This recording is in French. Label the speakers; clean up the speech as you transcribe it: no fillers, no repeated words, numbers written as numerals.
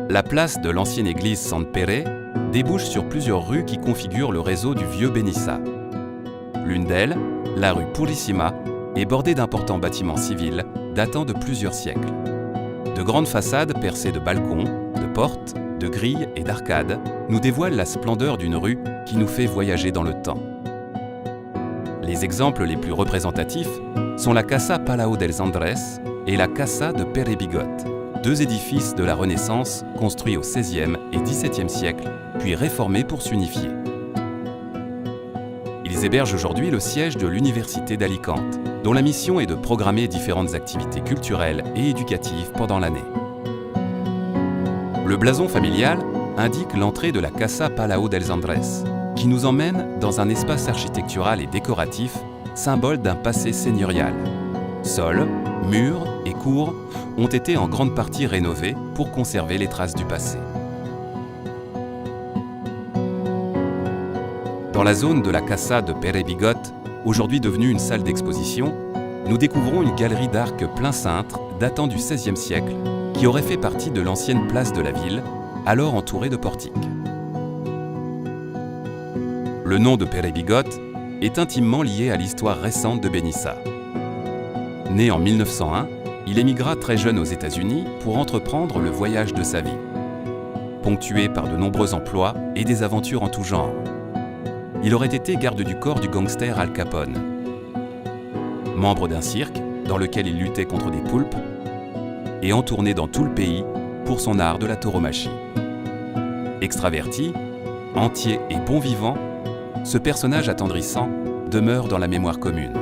Speaker 1: La place de l'ancienne église San Pere débouche sur plusieurs rues qui configurent le réseau du vieux Benissa. L'une d'elles, la rue Purissima, est bordée d'importants bâtiments civils datant de plusieurs siècles. De grandes façades percées de balcons, de portes, de grilles et d'arcades nous dévoilent la splendeur d'une rue qui nous fait voyager dans le temps. Les exemples les plus représentatifs sont la Casa Palau dels Andrés et la Casa de Pere Bigot, deux édifices de la Renaissance construits au XVIe et XVIIe siècle, puis réformés pour s'unifier. Ils hébergent aujourd'hui le siège de l'Université d'Alicante, dont la mission est de programmer différentes activités culturelles et éducatives pendant l'année. Le blason familial indique l'entrée de la Casa Palau dels Andrés, qui nous emmène dans un espace architectural et décoratif, symbole d'un passé seigneurial. Sols, murs et cours ont été en grande partie rénovés pour conserver les traces du passé. Dans la zone de la Casa de Pere Bigot, aujourd'hui devenue une salle d'exposition, nous découvrons une galerie d'arcs plein cintre datant du XVIe siècle qui aurait fait partie de l'ancienne place de la ville, alors entourée de portiques. Le nom de Pere Bigot est intimement lié à l'histoire récente de Benissa. Né en 1901, il émigra très jeune aux États-Unis pour entreprendre le voyage de sa vie, ponctué par de nombreux emplois et des aventures en tout genre. Il aurait été garde du corps du gangster Al Capone, membre d'un cirque dans lequel il luttait contre des poulpes et en tournée dans tout le pays pour son art de la tauromachie. Extraverti, entier et bon vivant, ce personnage attendrissant demeure dans la mémoire commune.